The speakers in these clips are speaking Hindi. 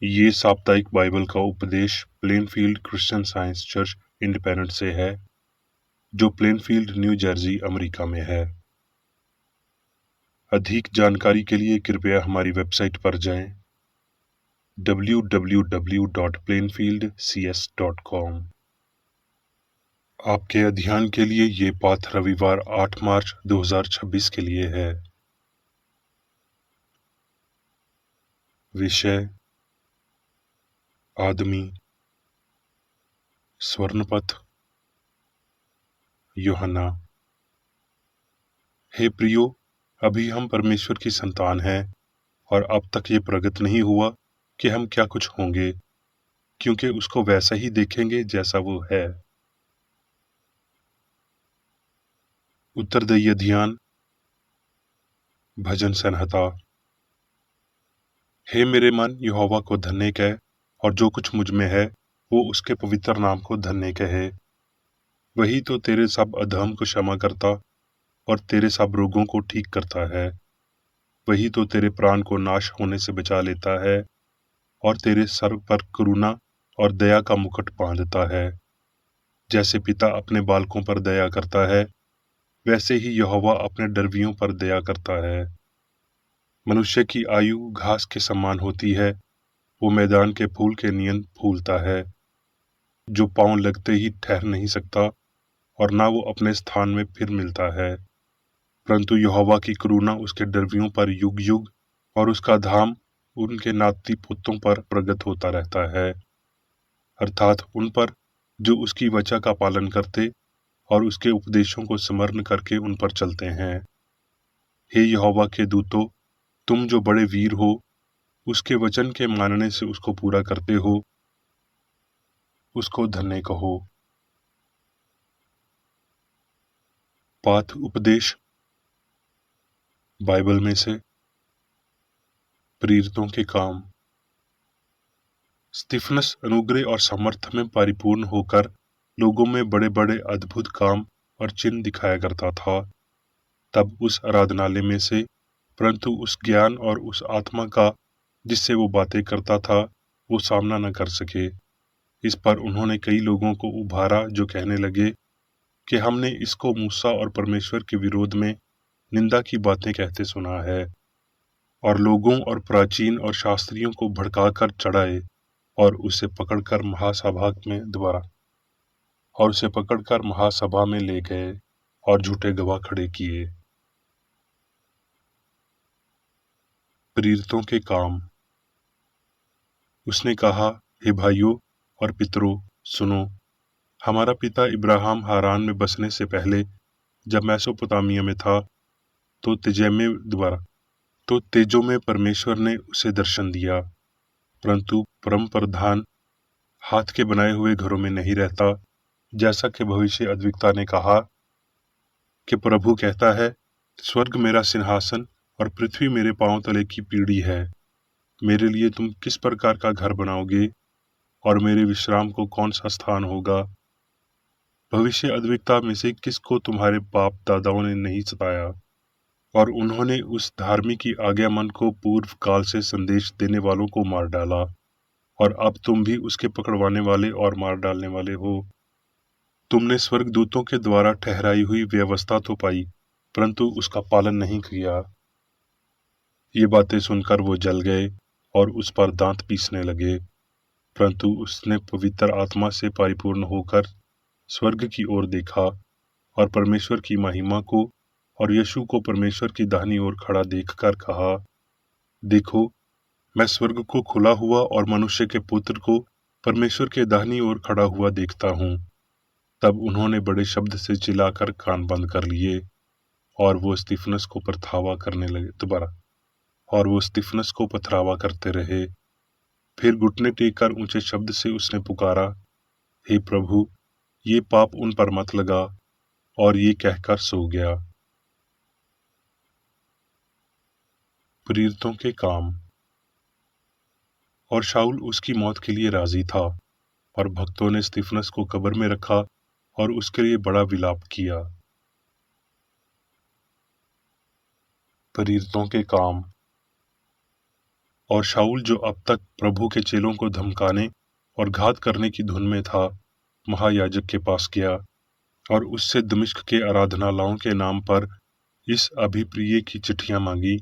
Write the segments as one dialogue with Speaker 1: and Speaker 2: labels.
Speaker 1: ये साप्ताहिक बाइबल का उपदेश Plainfield Christian science church independent से है, जो प्लेनफील्ड, न्यू जर्सी, अमेरिका में है। अधिक जानकारी के लिए कृपया हमारी वेबसाइट पर जाएं www.plainfieldcs.com। आपके अध्ययन के लिए ये पाठ रविवार 8 मार्च 2026 के लिए है। विषय: आदमी, स्वर्णपथ, यूहन्ना। हे प्रियो, अभी हम परमेश्वर की संतान हैं और अब तक ये प्रगट नहीं हुआ कि हम क्या कुछ होंगे, क्योंकि उसको वैसा ही देखेंगे जैसा वो है। उत्तरदायी ध्यान। भजन संहिता। हे मेरे मन, यहोवा को धन्य कह, और जो कुछ मुझ में है वो उसके पवित्र नाम को धन्य कहे। वही तो तेरे सब अधर्म को क्षमा करता और तेरे सब रोगों को ठीक करता है। वही तो तेरे प्राण को नाश होने से बचा लेता है और तेरे सर पर करुणा और दया का मुकुट बांधता है। जैसे पिता अपने बालकों पर दया करता है, वैसे ही यहोवा अपने डरवियों पर दया करता है। मनुष्य की आयु घास के समान होती है, वो मैदान के फूल के नियन फूलता है, जो पांव लगते ही ठहर नहीं सकता और ना वो अपने स्थान में फिर मिलता है। परंतु यहोवा की करुणा उसके डरवियों पर युग युग और उसका धाम उनके नाती पुत्रों पर प्रगट होता रहता है, अर्थात उन पर जो उसकी वचन का पालन करते और उसके उपदेशों को स्मरण करके उन पर चलते हैं। हे यहोवा के दूतों, तुम जो बड़े वीर हो, उसके वचन के मानने से उसको पूरा करते हो, उसको धन्य कहो। पाठ उपदेश बाइबल में से। प्रेरितों के काम। स्तिफनस अनुग्रह और सामर्थ में परिपूर्ण होकर लोगों में बड़े बड़े अद्भुत काम और चिन्ह दिखाया करता था। तब उस आराधनालय में से, परंतु उस ज्ञान और उस आत्मा का जिससे वो बातें करता था, वो सामना न कर सके। इस पर उन्होंने कई लोगों को उभारा, जो कहने लगे कि हमने इसको मूसा और परमेश्वर के विरोध में निंदा की बातें कहते सुना है। और लोगों और प्राचीन और शास्त्रियों को भड़काकर चढ़ाए और उसे पकड़कर महासभा में ले गए और झूठे गवाह खड़े किए। प्रेरितों के काम। उसने कहा, हे भाइयों और पितरों, सुनो। हमारा पिता इब्राहिम हारान में बसने से पहले, जब मेसोपोटामिया में था, तो तेजो में परमेश्वर ने उसे दर्शन दिया, परंतु परम प्रधान हाथ के बनाए हुए घरों में नहीं रहता, जैसा कि भविष्य अद्विकता ने कहा कि प्रभु कहता है, स्वर्ग मेरा सिंहासन और पृथ्वी मेरे पांव तले की पीढ़ी है। मेरे लिए तुम किस प्रकार का घर बनाओगे और मेरे विश्राम को कौन सा स्थान होगा? भविष्य अद्विकता में से किसको तुम्हारे बाप दादाओं ने नहीं सताया, और उन्होंने उस धार्मिक की आज्ञा मन को पूर्व काल से संदेश देने वालों को मार डाला, और अब तुम भी उसके पकड़वाने वाले और मार डालने वाले हो। तुमने स्वर्गदूतों के द्वारा ठहराई हुई व्यवस्था तो पाई, परंतु उसका पालन नहीं किया। ये बातें सुनकर वो जल गए और उस पर दांत पीसने लगे। परंतु उसने पवित्र आत्मा से परिपूर्ण होकर स्वर्ग की ओर देखा और परमेश्वर की महिमा को और यीशु को परमेश्वर की दाहिनी ओर खड़ा देखकर कहा, देखो, मैं स्वर्ग को खुला हुआ और मनुष्य के पुत्र को परमेश्वर के दाहिनी ओर खड़ा हुआ देखता हूँ। तब उन्होंने बड़े शब्द से चिल्लाकर कान बंद कर लिए, और वो स्तिफनस को पथरावा करते रहे। फिर घुटने टेककर ऊंचे शब्द से उसने पुकारा, हे प्रभु, ये पाप उन पर मत लगा, और ये कहकर सो गया। प्रेरितों के काम। और शाऊल उसकी मौत के लिए राजी था, और भक्तों ने स्तिफनस को कब्र में रखा और उसके लिए बड़ा विलाप किया। प्रेरितों के काम। और शाऊल जो अब तक प्रभु के चेलों को धमकाने और घात करने की धुन में था, महायाजक के पास गया और उससे दमिश्क के आराधनालयों के नाम पर इस अभिप्रिय की चिट्ठियां मांगी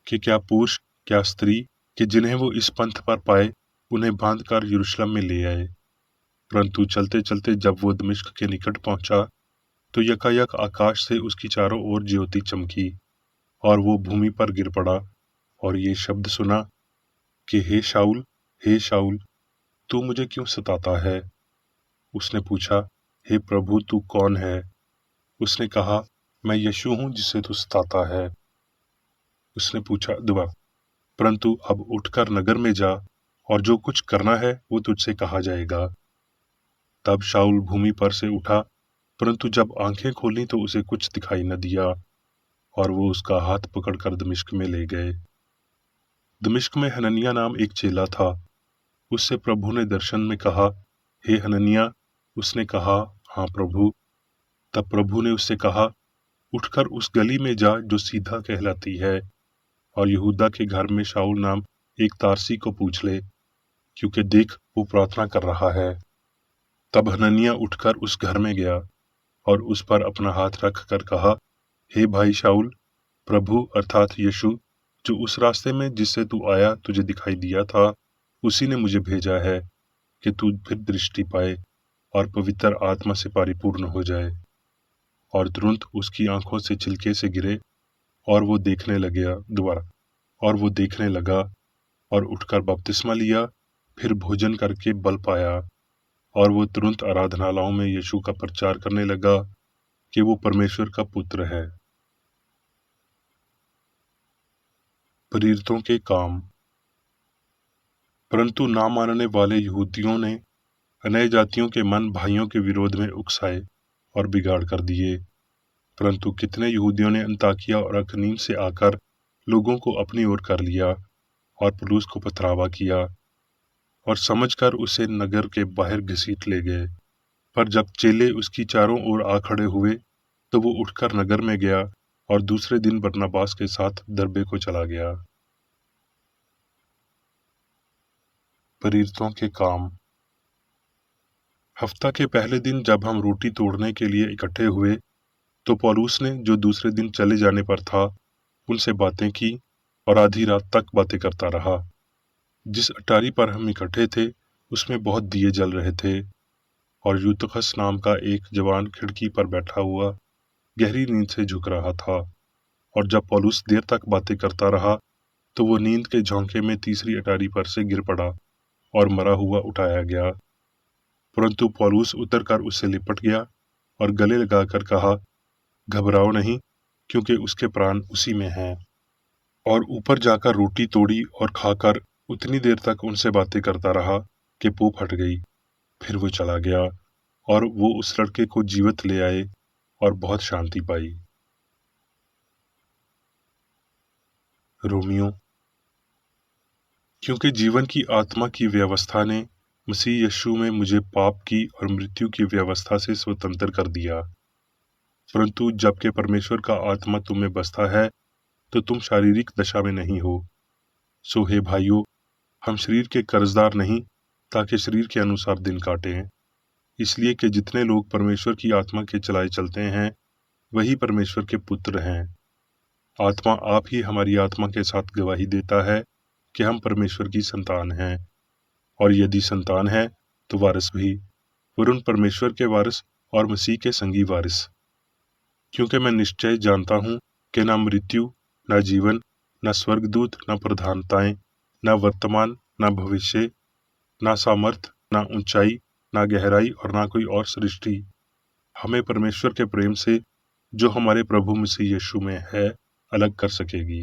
Speaker 1: कि क्या पुरुष क्या स्त्री कि जिन्हें वो इस पंथ पर पाए उन्हें बांधकर यरूशलेम में ले आए। परंतु चलते चलते जब वो दमिश्क के निकट पहुंचा तो यकायक आकाश से उसकी चारों ओर ज्योति चमकी और वो भूमि पर गिर पड़ा और ये शब्द सुना कि हे शाऊल, तू मुझे क्यों सताता है? उसने पूछा, हे प्रभु, तू कौन है? उसने कहा, मैं यीशु हूं जिसे तू सताता है। उसने पूछा दोबारा, परंतु अब उठकर नगर में जा और जो कुछ करना है वो तुझसे कहा जाएगा। तब शाऊल भूमि पर से उठा, परंतु जब आंखें खोली तो उसे कुछ दिखाई न दिया और वो उसका हाथ पकड़कर दमिश्क में ले गए। दमिश्क में हनन्याह नाम एक चेला था। उससे प्रभु ने दर्शन में कहा, हे हनन्याह। उसने कहा, हाँ प्रभु। तब प्रभु ने उससे कहा, उठकर उस गली में जा जो सीधा कहलाती है और यहूदा के घर में शाऊल नाम एक तारसी को पूछ ले, क्योंकि देख वो प्रार्थना कर रहा है। तब हनन्याह उठकर उस घर में गया और उस पर अपना हाथ रख कर कहा, हे भाई शाऊल, प्रभु अर्थात यीशु जो उस रास्ते में जिससे तू आया तुझे दिखाई दिया था, उसी ने मुझे भेजा है कि तू फिर दृष्टि पाए और पवित्र आत्मा से परिपूर्ण हो जाए। और तुरंत उसकी आंखों से छिलके से गिरे और वो देखने लगा और उठकर बपतिस्मा लिया, फिर भोजन करके बल पाया और वो तुरंत आराधनालयों में यीशु का प्रचार करने लगा कि वो परमेश्वर का पुत्र है। प्रेरितों के काम। परंतु ना मानने वाले यहूदियों ने अन्य जातियों के मन भाइयों के विरोध में उकसाए और बिगाड़ कर दिए। परंतु कितने यहूदियों ने अंताकिया और अकनीम से आकर लोगों को अपनी ओर कर लिया और पौलुस को पथरावा किया और समझकर उसे नगर के बाहर घसीट ले गए। पर जब चेले उसकी चारों ओर आ खड़े हुए तो वो उठकर नगर में गया और दूसरे दिन बरनबास के साथ दरबे को चला गया। प्रेरितों के काम। हफ्ता के पहले दिन जब हम रोटी तोड़ने के लिए इकट्ठे हुए तो पौलुस ने, जो दूसरे दिन चले जाने पर था, उनसे बातें की और आधी रात तक बातें करता रहा। जिस अटारी पर हम इकट्ठे थे उसमें बहुत दिए जल रहे थे और यूतुखस नाम का एक जवान खिड़की पर बैठा हुआ गहरी नींद से झुक रहा था। और जब पौलुस देर तक बातें करता रहा तो वो नींद के झोंके में तीसरी अटारी पर से गिर पड़ा और मरा हुआ उठाया गया। परंतु पौलुस उतरकर उससे लिपट गया और गले लगाकर कहा, घबराओ नहीं, क्योंकि उसके प्राण उसी में हैं। और ऊपर जाकर रोटी तोड़ी और खाकर उतनी देर तक उनसे बातें करता रहा कि पू फट गई। फिर वो चला गया और वो उस लड़के को जीवित ले आए और बहुत शांति पाई। रोमियो। क्योंकि जीवन की आत्मा की व्यवस्था ने मसीह यीशु में मुझे पाप की और मृत्यु की व्यवस्था से स्वतंत्र कर दिया। परंतु जबकि परमेश्वर का आत्मा तुम में बसता है तो तुम शारीरिक दशा में नहीं हो। सो हे भाइयों, हम शरीर के कर्जदार नहीं, ताकि शरीर के अनुसार दिन काटें। इसलिए कि जितने लोग परमेश्वर की आत्मा के चलाए चलते हैं वही परमेश्वर के पुत्र हैं। आत्मा आप ही हमारी आत्मा के साथ गवाही देता है कि हम परमेश्वर की संतान हैं, और यदि संतान है तो वारिस भी, वरुण परमेश्वर के वारिस और मसीह के संगी वारिस। क्योंकि मैं निश्चय जानता हूँ कि ना मृत्यु, ना जीवन, ना स्वर्गदूत, ना प्रधानताएं, ना वर्तमान, ना भविष्य, ना सामर्थ, ना ऊंचाई, ना गहराई और ना कोई और सृष्टि हमें परमेश्वर के प्रेम से जो हमारे प्रभु मसीह यीशु में है अलग कर सकेगी।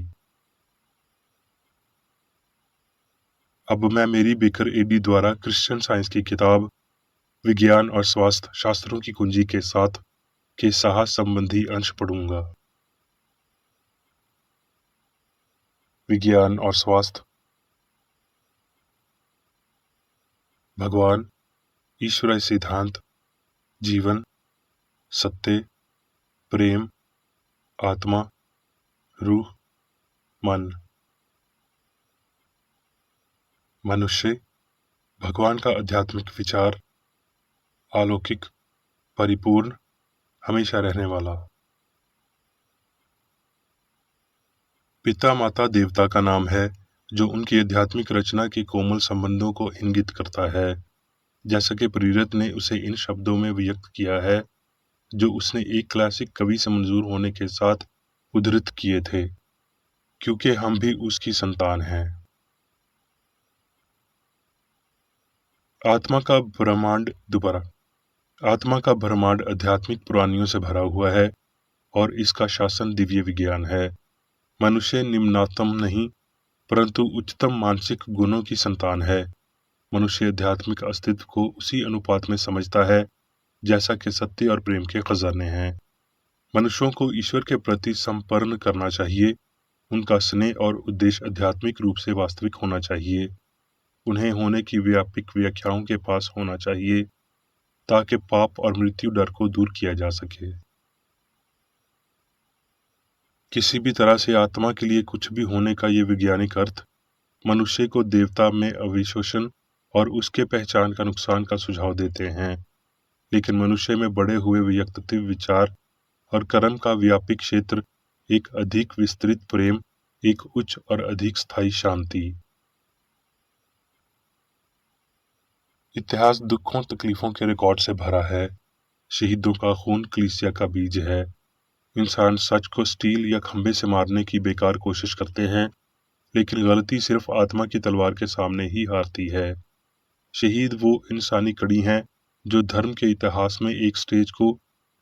Speaker 1: अब मैं मेरी बेकर एडी द्वारा क्रिश्चियन साइंस की किताब विज्ञान और स्वास्थ्य शास्त्रों की कुंजी के साथ के साहस संबंधी अंश पढ़ूंगा। विज्ञान और स्वास्थ्य। भगवान, ईश्वरीय सिद्धांत, जीवन, सत्य, प्रेम, आत्मा, रूह, मन। मनुष्य भगवान का आध्यात्मिक विचार, अलौकिक, परिपूर्ण, हमेशा रहने वाला। पिता माता देवता का नाम है जो उनकी आध्यात्मिक रचना के कोमल संबंधों को इंगित करता है, जैसा कि प्रेरित ने उसे इन शब्दों में व्यक्त किया है जो उसने एक क्लासिक कवि से मंजूर होने के साथ उद्धृत किए थे, क्योंकि हम भी उसकी संतान हैं। आत्मा का ब्रह्मांड दोबारा आत्मा का ब्रह्मांड आध्यात्मिक पुरानियों से भरा हुआ है और इसका शासन दिव्य विज्ञान है। मनुष्य निम्नतम नहीं परंतु उच्चतम मानसिक गुणों की संतान है। मनुष्य आध्यात्मिक अस्तित्व को उसी अनुपात में समझता है जैसा कि सत्य और प्रेम के खजाने हैं। मनुष्यों को ईश्वर के प्रति समर्पण करना चाहिए। उनका स्नेह और उद्देश्य आध्यात्मिक रूप से वास्तविक होना चाहिए। उन्हें होने की व्यापक व्याख्याओं के पास होना चाहिए ताकि पाप और मृत्यु डर को दूर किया जा सके। किसी भी तरह से आत्मा के लिए कुछ भी होने का ये वैज्ञानिक अर्थ मनुष्य को देवता में अविशोषण और उसके पहचान का नुकसान का सुझाव देते हैं, लेकिन मनुष्य में बड़े हुए व्यक्तित्व, विचार और कर्म का व्यापक क्षेत्र, एक अधिक विस्तृत प्रेम, एक उच्च और अधिक स्थायी शांति। इतिहास दुखों तकलीफों के रिकॉर्ड से भरा है। शहीदों का खून कलीसिया का बीज है। इंसान सच को स्टील या खंबे से मारने की बेकार कोशिश करते हैं, लेकिन गलती सिर्फ आत्मा की तलवार के सामने ही हारती है। शहीद वो इंसानी कड़ी हैं जो धर्म के इतिहास में एक स्टेज को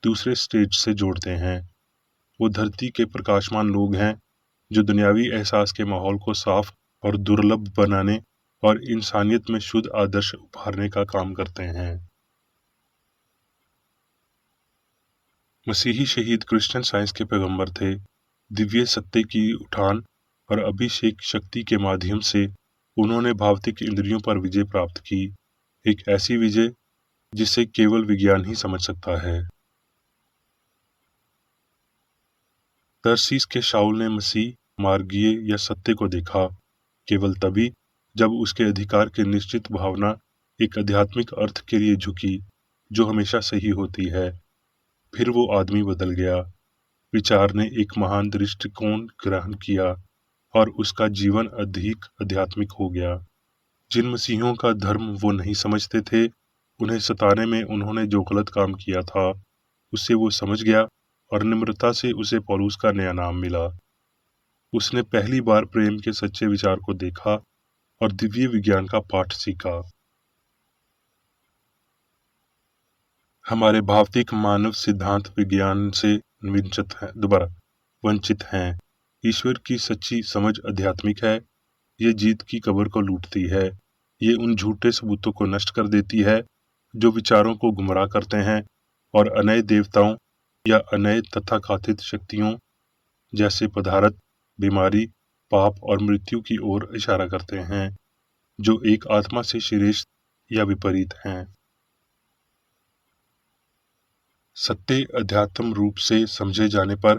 Speaker 1: दूसरे स्टेज से जोड़ते हैं। वो धरती के प्रकाशमान लोग हैं जो दुनियावी एहसास के माहौल को साफ और दुर्लभ बनाने और इंसानियत में शुद्ध आदर्श उभारने का काम करते हैं। मसीही शहीद क्रिश्चियन साइंस के पैगंबर थे। दिव्य सत्य की उठान और अभिषेक शक्ति के माध्यम से उन्होंने भौतिक इंद्रियों पर विजय प्राप्त की, एक ऐसी विजय जिसे केवल विज्ञान ही समझ सकता है। तरसीस के शाऊल ने मसीह, मार्गीय या सत्य को देखा केवल तभी जब उसके अधिकार की निश्चित भावना एक आध्यात्मिक अर्थ के लिए झुकी जो हमेशा सही होती है। फिर वो आदमी बदल गया। विचार ने एक महान दृष्टिकोण ग्रहण किया और उसका जीवन अधिक आध्यात्मिक हो गया। जिन मसीहियों का धर्म वो नहीं समझते थे, उन्हें सताने में उन्होंने जो गलत काम किया था उससे वो समझ गया और निम्रता से उसे पौलुस का नया नाम मिला। उसने पहली बार प्रेम के सच्चे विचार को देखा और दिव्य विज्ञान का पाठ सीखा। हमारे भौतिक मानव सिद्धांत विज्ञान से वंचित हैं। ईश्वर की सच्ची समझ आध्यात्मिक है। ये जीत की कब्र को लूटती है। ये उन झूठे सबूतों को नष्ट कर देती है जो विचारों को गुमराह करते हैं और अनय देवताओं या अनय तथाकथित शक्तियों जैसे पदार्थ, बीमारी, पाप और मृत्यु की ओर इशारा करते हैं, जो एक आत्मा से श्रेष्ठ या विपरीत हैं। सत्य अध्यात्म रूप से समझे जाने पर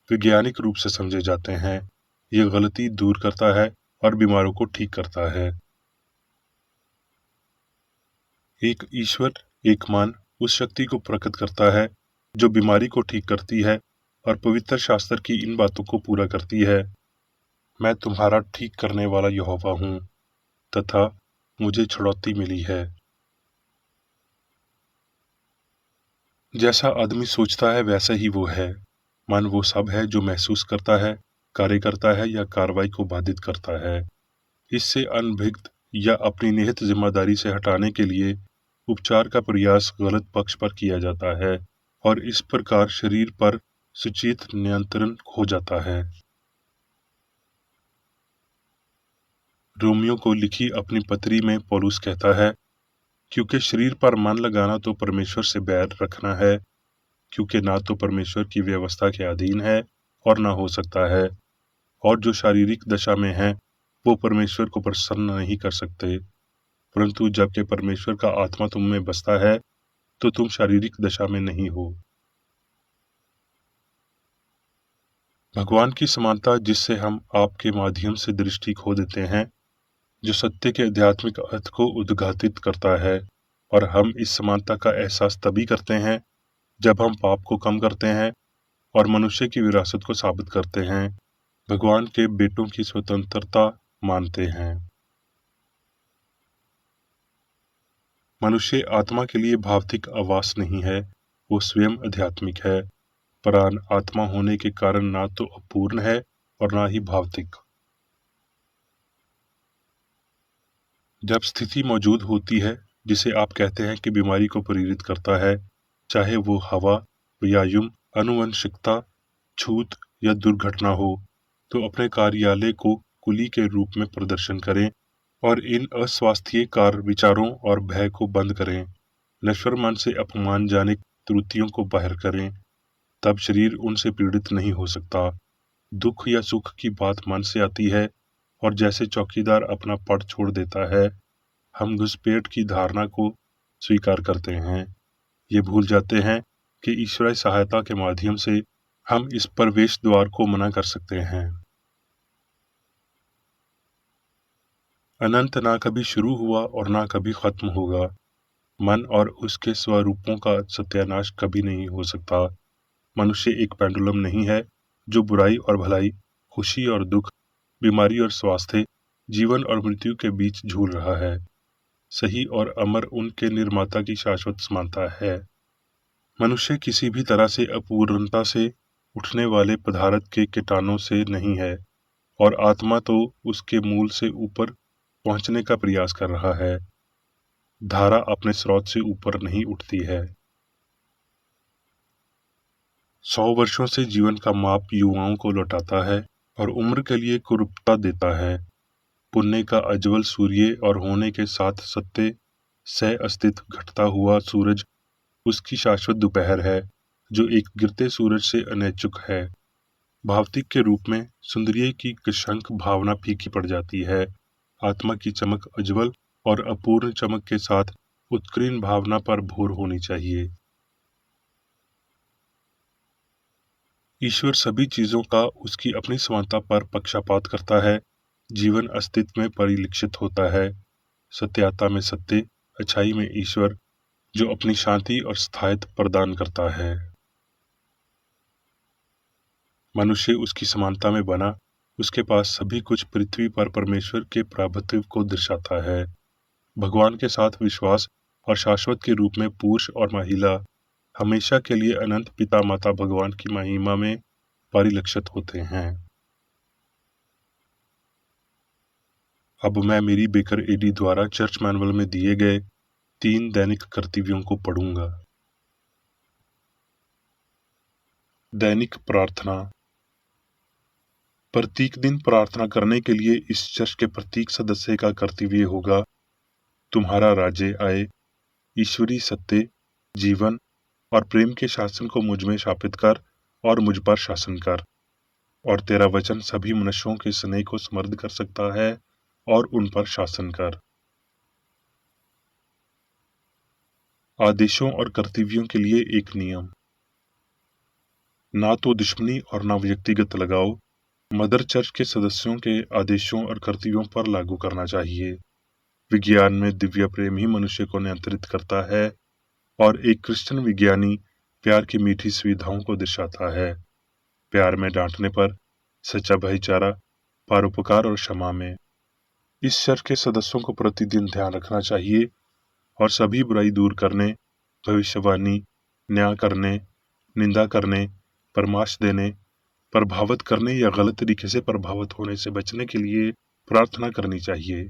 Speaker 1: वैज्ञानिक रूप से समझे जाते हैं। यह गलती दूर करता है और बीमारों को ठीक करता है। एक ईश्वर, एक मान उस शक्ति को प्रकट करता है जो बीमारी को ठीक करती है और पवित्र शास्त्र की इन बातों को पूरा करती है। मैं तुम्हारा ठीक करने वाला यहोवा हूँ तथा मुझे छुड़ौती मिली है। जैसा आदमी सोचता है वैसा ही वो है। मन वो सब है जो महसूस करता है, कार्य करता है या कार्रवाई को बाधित करता है। इससे अनभिज्ञ या अपनी निहित जिम्मेदारी से हटाने के लिए उपचार का प्रयास गलत पक्ष पर किया जाता है और इस प्रकार शरीर पर सुचित नियंत्रण हो जाता है। रोमियो को लिखी अपनी पत्री में पौलुस कहता है, क्योंकि शरीर पर मन लगाना तो परमेश्वर से बैर रखना है, क्योंकि ना तो परमेश्वर की व्यवस्था के अधीन है और ना हो सकता है, और जो शारीरिक दशा में है वो परमेश्वर को प्रसन्न नहीं कर सकते। परंतु जबकि परमेश्वर का आत्मा तुम में बसता है तो तुम शारीरिक दशा में नहीं हो। भगवान की समानता जिससे हम आपके माध्यम से दृष्टि खो देते हैं, जो सत्य के आध्यात्मिक अर्थ को उद्घाटित करता है। और हम इस समानता का एहसास तभी करते हैं जब हम पाप को कम करते हैं और मनुष्य की विरासत को साबित करते हैं, भगवान के बेटों की स्वतंत्रता मानते हैं। मनुष्य आत्मा के लिए भौतिक आवास नहीं है, वो स्वयं आध्यात्मिक है। प्राण आत्मा होने के कारण ना तो अपूर्ण है और ना ही भौतिक। जब स्थिति मौजूद होती है जिसे आप कहते हैं कि बीमारी को प्रेरित करता है, चाहे वो हवा, वायु, आनुवंशिकता, छूत या दुर्घटना हो, तो अपने कार्यालय को कुली के रूप में प्रदर्शन करें और इन अस्वास्थ्यकर विचारों और भय को बंद करें। नश्वर मन से अपमानजनक त्रुटियों को बाहर करें, तब शरीर उनसे पीड़ित नहीं हो सकता। दुख या सुख की बात मन से आती है और जैसे चौकीदार अपना पट छोड़ देता है, हम घुसपैठ की धारणा को स्वीकार करते हैं। ये भूल जाते हैं कि ईश्वरीय सहायता के माध्यम से हम इस प्रवेश द्वार को मना कर सकते हैं। अनंत ना कभी शुरू हुआ और ना कभी खत्म होगा। मन और उसके स्वरूपों का सत्यानाश कभी नहीं हो सकता। मनुष्य एक पेंडुलम नहीं है जो बुराई और भलाई, खुशी और दुख, बीमारी और स्वास्थ्य, जीवन और मृत्यु के बीच झूल रहा है। सही और अमर उनके निर्माता की शाश्वत समानता है। मनुष्य किसी भी तरह से अपूर्णता से उठने वाले पदार्थ के कीटाणु से नहीं है, और आत्मा तो उसके मूल से ऊपर पहुंचने का प्रयास कर रहा है। धारा अपने स्रोत से ऊपर नहीं उठती है। 100 वर्षों से जीवन का माप युवाओं को लौटाता है और उम्र के लिए कुरूपता देता है। पुण्य का अज्वल सूर्य और होने के साथ सत्य सह अस्तित्व घटता हुआ सूरज उसकी शाश्वत दोपहर है, जो एक गिरते सूरज से अनैच्छुक है। भावतिक के रूप में सुंदरिय की कृशंक भावना फीकी पड़ जाती है। आत्मा की चमक अज्वल और अपूर्ण चमक के साथ उत्कीर्ण भावना पर भोर होनी चाहिए। ईश्वर सभी चीजों का उसकी अपनी समानता पर पक्षपात करता है। जीवन अस्तित्व में परिलक्षित होता है। सत्यता में सत्य, अच्छाई में ईश्वर, जो अपनी शांति और स्थायित्व प्रदान करता है। मनुष्य उसकी समानता में बना, उसके पास सभी कुछ पृथ्वी पर परमेश्वर के प्रभुत्व को दर्शाता है। भगवान के साथ विश्वास और शाश्वत के रूप में पुरुष और महिला हमेशा के लिए अनंत पिता माता भगवान की महिमा में परिलक्षित होते हैं। अब मैं मेरी बेकर एडी द्वारा चर्च मैनुअल में दिए गए 3 दैनिक कर्तव्यों को पढ़ूंगा। दैनिक प्रार्थना। प्रत्येक दिन प्रार्थना करने के लिए इस चर्च के प्रत्येक सदस्य का कर्तव्य होगा, तुम्हारा राज्य आए, ईश्वरीय सत्य, जीवन और प्रेम के शासन को मुझ में स्थापित कर और मुझ पर शासन कर। और तेरा वचन सभी मनुष्यों के स्नेह को समृद्ध कर सकता है और उन पर शासन कर। आदेशों और कर्तव्यों के लिए एक नियम। ना तो दुश्मनी और ना व्यक्तिगत लगाव मदर चर्च के सदस्यों के आदेशों और कर्तव्यों पर लागू करना चाहिए। विज्ञान में दिव्य प्रेम ही मनुष्य को नियंत्रित करता है और एक क्रिश्चियन विज्ञानी प्यार की मीठी सुविधाओं को दर्शाता है। प्यार में डांटने पर, सच्चा भाईचारा, परोपकार और क्षमा में। इस चर्च के सदस्यों को प्रतिदिन ध्यान रखना चाहिए और सभी बुराई दूर करने, भविष्यवाणी, न्याय करने, निंदा करने, परामर्श देने, प्रभावित करने या गलत तरीके से प्रभावित होने से बचने के लिए प्रार्थना करनी चाहिए।